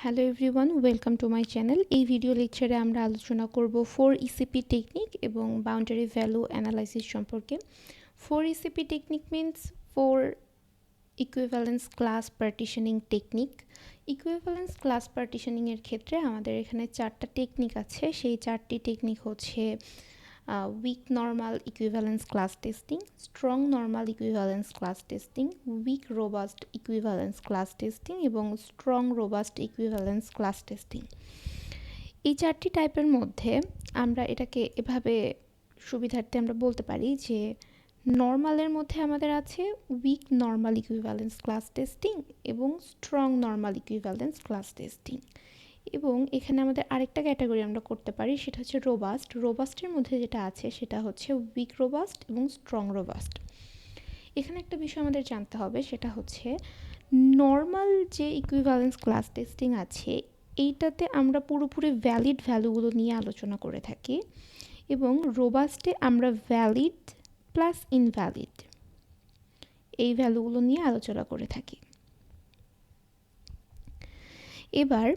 Hello everyone, welcome to my channel. এই video লেকচারে আমরা আলোচনা করব 4 ইসিপি টেকনিক এবং বাউন্ডারি ভ্যালু অ্যানালাইসিস সম্পর্কে। 4 ECP technique means 4 equivalence class partitioning technique. Equivalence class পার্টিশনিংয়ের ক্ষেত্রে আমাদের এখানে 4টা টেকনিক আছে। সেই 4টি টেকনিক হচ্ছে weak normal equivalence class testing, strong normal equivalence class testing, weak robust equivalence class testing এবং strong robust equivalence class testing। এই 4টি টাইপের মধ্যে আমরা এটাকে এভাবে সুবিধার্থে আমরা বলতে পারি যে নর্মালের মধ্যে আমাদের আছে weak normal equivalence class testing এবং strong normal equivalence class testing. এবং এখানে আমাদের আরেকটা ক্যাটাগরি আমরা করতে পারি, সেটা হচ্ছে রোবাস্ট। রোবাস্টের মধ্যে যেটা আছে সেটা হচ্ছে উইক রোবাস্ট এবং স্ট্রং রোবাস্ট। এখানে একটা বিষয় আমাদের জানতে হবে, সেটা হচ্ছে নর্মাল যে ইকুইভ্যালেন্স ক্লাস টেস্টিং আছে এইটাতে আমরা পুরোপুরি ভ্যালিড ভ্যালুগুলো নিয়ে আলোচনা করে থাকি এবং রোবাস্টে আমরা ভ্যালিড প্লাস ইনভ্যালিড এই ভ্যালুগুলো নিয়ে আলোচনা করে থাকি। এবার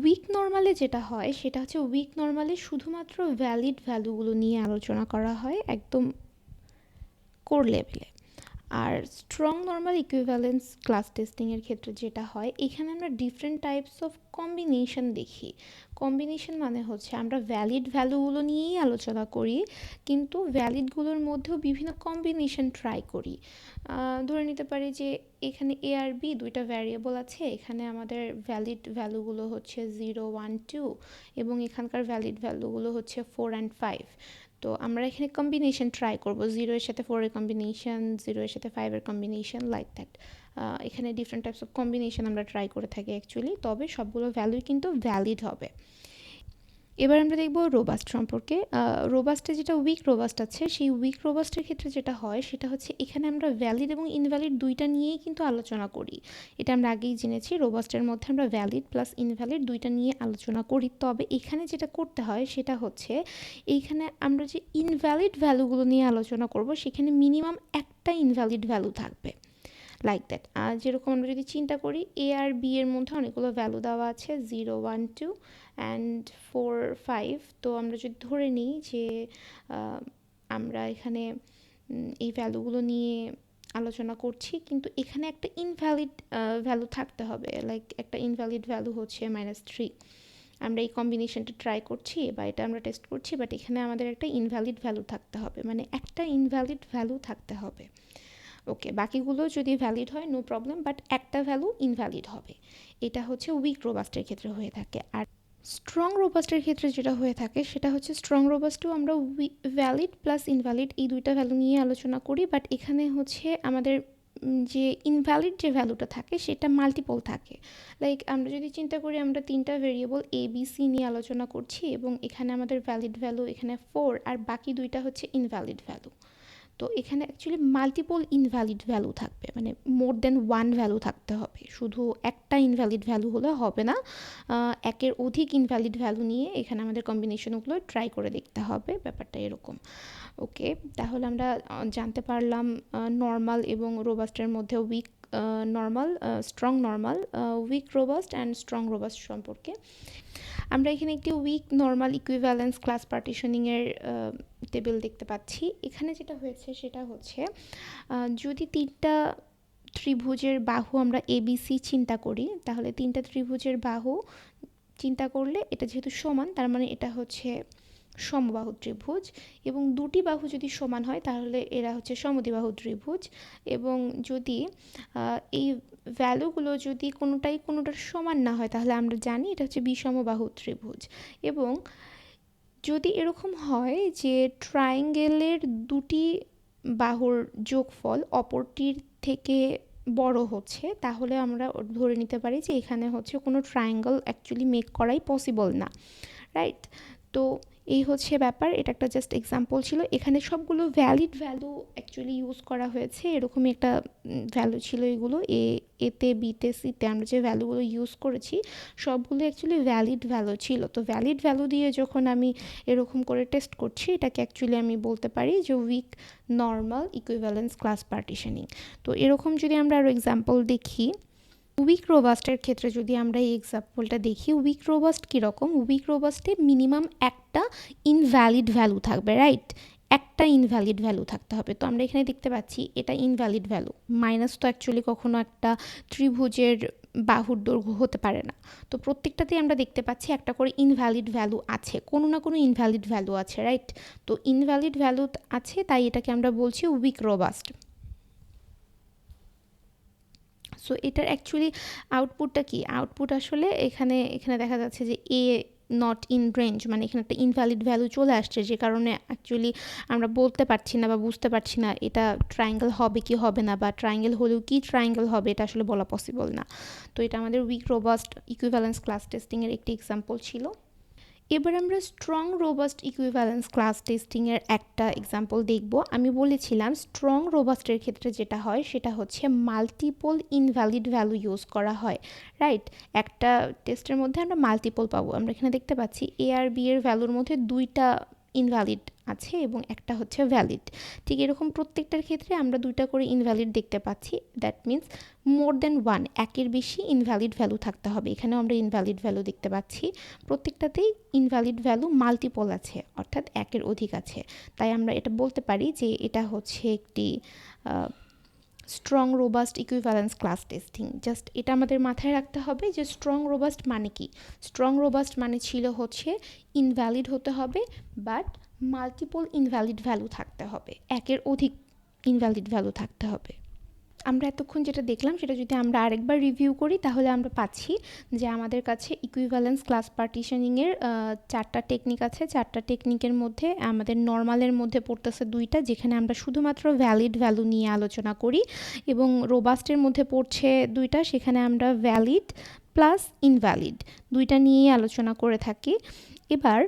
উইক নর্মালে যেটা হয় সেটা হচ্ছে উইক নর্মালে শুধুমাত্র ভ্যালিড ভ্যালুগুলো নিয়ে আলোচনা করা হয় একদম কোর লেভেলে। আর স্ট্রং নর্মাল ইকুইভ্যালেন্স ক্লাস টেস্টিংয়ের ক্ষেত্রে যেটা হয়, এখানে আমরা ডিফারেন্ট টাইপস অফ কম্বিনেশন দেখি। কম্বিনেশন মানে হচ্ছে আমরা ভ্যালিড ভ্যালুগুলো নিয়েই আলোচনা করি, কিন্তু ভ্যালিডগুলোর মধ্যেও বিভিন্ন কম্বিনেশন ট্রাই করি। ধরে নিতে পারি যে এখানে এ আর বি দুইটা ভ্যারিয়েবল আছে, এখানে আমাদের ভ্যালিড ভ্যালুগুলো হচ্ছে 0, 1, 2 এবং এখানকার ভ্যালিড ভ্যালুগুলো হচ্ছে 4 and 5। তো আমরা এখানে কম্বিনেশন ট্রাই করব, 0 এর সাথে 4 এর কম্বিনেশন, 0 এর সাথে 5 এর কম্বিনেশন, লাইক দ্যাট। এখানে ডিফারেন্ট টাইপস অফ কম্বিনেশন আমরা ট্রাই করে থাকি অ্যাকচুয়ালি, তবে সবগুলো ভ্যালুই কিন্তু ভ্যালিড হবে। এবার আমরা দেখব রোবাস্ট সম্পর্কে। রোবাস্টে যেটা উইক রোবাস্ট আছে, সেই উইক রোবাস্টের ক্ষেত্রে যেটা হয় সেটা হচ্ছে এখানে আমরা ভ্যালিড এবং ইনভ্যালিড দুইটা নিয়েই কিন্তু আলোচনা করি। এটা আমরা আগেই জেনেছি, রোবাস্টের মধ্যে আমরা ভ্যালিড প্লাস ইনভ্যালিড দুইটা নিয়ে আলোচনা করি। তবে এখানে যেটা করতে হয় সেটা হচ্ছে এইখানে আমরা যে ইনভ্যালিড ভ্যালুগুলো নিয়ে আলোচনা করব সেখানে মিনিমাম একটা ইনভ্যালিড ভ্যালু থাকবে, লাইক দ্যাট। যেরকম আমরা যদি চিন্তা করি এ আর বি এর মধ্যে অনেকগুলো ভ্যালু দেওয়া আছে, 0, 1, 2 অ্যান্ড 4, 5। তো আমরা যদি ধরে নিই যে আমরা এখানে এই ভ্যালুগুলো নিয়ে আলোচনা করছি, কিন্তু এখানে একটা ইনভ্যালিড ভ্যালু থাকতে হবে, লাইক একটা ইনভ্যালিড ভ্যালু হচ্ছে -3। আমরা এই কম্বিনেশনটা ট্রাই করছি বা এটা আমরা টেস্ট করছি, বাট এখানে আমাদের একটা ইনভ্যালিড ভ্যালু থাকতে হবে, মানে একটা ইনভ্যালিড ভ্যালু থাকতে হবে। ওকে, বাকিগুলো যদি ভ্যালিড হয় নো প্রবলেম, বাট একটা ভ্যালু ইনভ্যালিড হবে। এটা হচ্ছে উইক রোবাস্টের ক্ষেত্রে হয়ে থাকে। আর স্ট্রং রোবাস্টের ক্ষেত্রে যেটা হয়ে থাকে সেটা হচ্ছে স্ট্রং রোবাস্টেও আমরা ভ্যালিড প্লাস ইনভ্যালিড এই দুইটা ভ্যালু নিয়ে আলোচনা করি, বাট এখানে হচ্ছে আমাদের যে ইনভ্যালিড যে ভ্যালুটা থাকে সেটা মাল্টিপল থাকে। লাইক আমরা যদি চিন্তা করি আমরা 3টা ভেরিয়েবল এ বি সি নিয়ে আলোচনা করছি এবং এখানে আমাদের ভ্যালিড ভ্যালু এখানে 4 আর বাকি দুইটা হচ্ছে ইনভ্যালিড ভ্যালু। তো এখানে অ্যাকচুয়ালি মাল্টিপল ইনভ্যালিড ভ্যালু থাকবে, মানে মোর দ্যান ওয়ান ভ্যালু থাকতে হবে, শুধু একটা ইনভ্যালিড ভ্যালু হলে হবে না। একের অধিক ইনভ্যালিড ভ্যালু নিয়ে এখানে আমাদের কম্বিনেশনগুলো ট্রাই করে দেখতে হবে, ব্যাপারটা এরকম। ওকে, তাহলে আমরা জানতে পারলাম নর্মাল এবং রোবাস্টের মধ্যে weak normal, strong normal, weak robust and strong robust সম্পর্কে। আমরা এখানে একটি উইক নর্মাল ইকুইভ্যালেন্স ক্লাস পার্টিশনিংয়ের টেবিল দেখতে পাচ্ছি। এখানে যেটা হয়েছে সেটা হচ্ছে যদি 3টা ত্রিভুজের বাহু আমরা এবিসি চিন্তা করি, তাহলে 3টা ত্রিভুজের বাহু চিন্তা করলে এটা যেহেতু সমান, তার মানে এটা হচ্ছে সমবাহু ত্রিভুজ, এবং দুটি বাহু যদি সমান হয় তাহলে এরা হচ্ছে সমদ্বিবাহু ত্রিভুজ। এবং যদি এই ভ্যালুগুলো যদি কোনোটার সমান না হয় তাহলে আমরা জানি এটা হচ্ছে বিষমবাহু ত্রিভুজ। এবং যদি এরকম হয় যে ট্রায়াঙ্গেলের দুটি বাহুর যোগফল অপরটির থেকে বড় হচ্ছে, তাহলে আমরা ধরে নিতে পারি যে এখানে হচ্ছে কোনো ট্রায়াঙ্গেল অ্যাকচুয়ালি মেক করাই পসিবল না, রাইট? তো এই হচ্ছে ব্যাপার, এটা একটা জাস্ট এক্সাম্পল ছিল। এখানে সবগুলো ভ্যালিড ভ্যালু অ্যাকচুয়ালি ইউজ করা হয়েছে, এরকমই একটা ভ্যালু ছিল এগুলো। এতে বিতে সিতে আমরা যে ভ্যালুগুলো ইউজ করেছি সবগুলো অ্যাকচুয়ালি ভ্যালিড ভ্যালু ছিল। তো ভ্যালিড ভ্যালু দিয়ে যখন আমি এরকম করে টেস্ট করছি, এটাকে অ্যাকচুয়ালি আমি বলতে পারি যে weak normal equivalence class partitioning. তো এরকম যদি আমরা আরও এক্সাম্পল দেখি, উইক রোবাস্টের ক্ষেত্রে যদি আমরা এই এক্সাম্পলটা দেখি, উইক রোবাস্ট কীরকম? উইক রোবাস্টে মিনিমাম একটা ইনভ্যালিড ভ্যালু থাকবে, রাইট? একটা ইনভ্যালিড ভ্যালু থাকতে হবে। তো আমরা এখানে দেখতে পাচ্ছি এটা ইনভ্যালিড ভ্যালু। মাইনাস তো অ্যাকচুয়ালি কখনো একটা ত্রিভুজের বাহুর দৈর্ঘ্য হতে পারে না। তো প্রত্যেকটাতেই আমরা দেখতে পাচ্ছি একটা করে ইনভ্যালিড ভ্যালু আছে, কোনো না কোনো ইনভ্যালিড ভ্যালু আছে, রাইট? তো ইনভ্যালিড ভ্যালু আছে, তাই এটাকে আমরা বলছি উইক রোবাস্ট। সো এটার অ্যাকচুয়ালি আউটপুটটা কি? আউটপুট আসলে এখানে দেখা যাচ্ছে যে এ নট ইন রেঞ্জ, মানে এখানে একটা ইনভ্যালিড ভ্যালু চলে আসছে, যে কারণে অ্যাকচুয়ালি আমরা বলতে পারছি না বা বুঝতে পারছি না এটা ট্রায়াঙ্গেল হবে কি হবে না, বা ট্রায়াঙ্গেল হলেও কি ট্রায়াঙ্গেল হবে, এটা আসলে বলা পসিবল না। তো এটা আমাদের উইক রোবাস্ট ইকুইভ্যালেন্স ক্লাস টেস্টিংয়ের একটি এক্সাম্পল ছিল। এবার আমরা স্ট্রং রোবাস্ট ইকুইভ্যালেন্স ক্লাস টেস্টিংয়ের একটা এক্সাম্পল দেখব। আমি বলেছিলাম স্ট্রং রোবাস্টের ক্ষেত্রে যেটা হয় সেটা হচ্ছে মাল্টিপল ইনভ্যালিড ভ্যালু ইউজ করা হয়, রাইট? একটা টেস্টের মধ্যে আমরা মাল্টিপল পাবো। আমরা এখানে দেখতে পাচ্ছি এ আর বি এর ভ্যালুর মধ্যে দুইটা ইনভ্যালিড আছে এবং একটা হচ্ছে ভ্যালিড। ঠিক এরকম প্রত্যেকটার ক্ষেত্রে আমরা দুইটা করে ইনভ্যালিড দেখতে পাচ্ছি। That means more than one, একের বেশি ইনভ্যালিড ভ্যালু থাকতে হবে। এখানেও আমরা ইনভ্যালিড ভ্যালু দেখতে পাচ্ছি। প্রত্যেকটাতেই ইনভ্যালিড ভ্যালু মাল্টিপল আছে, অর্থাৎ একের অধিক আছে। তাই আমরা এটা বলতে পারি যে এটা হচ্ছে একটি strong robust equivalence class testing. Just এটা আমাদের মাথায় রাখতে হবে যে স্ট্রং রোবাস্ট মানে কি। স্ট্রং রোবাস্ট মানে ছিল হচ্ছে ইনভ্যালিড হতে হবে, বাট মাল্টিপল ইনভ্যালিড ভ্যালু থাকতে হবে, একের অধিক ইনভ্যালিড ভ্যালু থাকতে হবে। আমরা এতক্ষণ যেটা দেখলাম সেটা যদি আমরা আরেকবার রিভিউ করি, তাহলে আমরা পাচ্ছি যে আমাদের কাছে ইকুইভ্যালেন্স ক্লাস পার্টিশনিংয়ের 4টা টেকনিক আছে। 4টা টেকনিকের মধ্যে আমাদের নর্মালের মধ্যে পড়তেছে 2টা, যেখানে আমরা শুধুমাত্র ভ্যালিড ভ্যালু নিয়ে আলোচনা করি, এবং রোবাস্টের মধ্যে পড়ছে 2টা, সেখানে আমরা ভ্যালিড প্লাস ইনভ্যালিড 2টা নিয়েই আলোচনা করে থাকি। এবার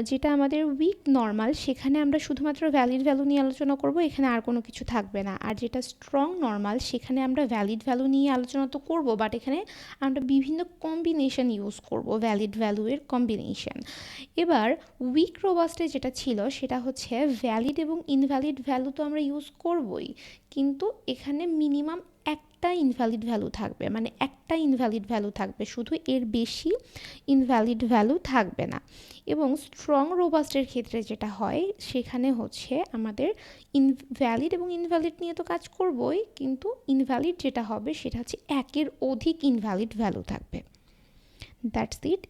যেটা আমাদের উইক নর্মাল, সেখানে আমরা শুধুমাত্র ভ্যালিড ভ্যালু নিয়ে আলোচনা করব, এখানে আর কোনো কিছু থাকবে না। আর যেটা স্ট্রং নর্মাল, সেখানে আমরা ভ্যালিড ভ্যালু নিয়ে আলোচনা তো করব, বাট এখানে আমরা বিভিন্ন কম্বিনেশন ইউজ করব, ভ্যালিড ভ্যালুয়ের কম্বিনেশন। এবার উইক রোবাস্টে যেটা ছিল সেটা হচ্ছে ভ্যালিড এবং ইনভ্যালিড ভ্যালু তো আমরা ইউজ করবই, কিন্তু এখানে মিনিমাম একটা ইনভ্যালিড ভ্যালু থাকবে, মানে একটা ইনভ্যালিড ভ্যালু থাকবে, শুধু এর বেশি ইনভ্যালিড ভ্যালু থাকবে না। এবং স্ট্রং রোবাস্টের ক্ষেত্রে যেটা হয় সেখানে হচ্ছে আমাদের ভ্যালিড এবং ইনভ্যালিড নিয়ে তো কাজ করবই, কিন্তু ইনভ্যালিড যেটা হবে সেটা হচ্ছে একের অধিক ইনভ্যালিড ভ্যালু থাকবে। That's it.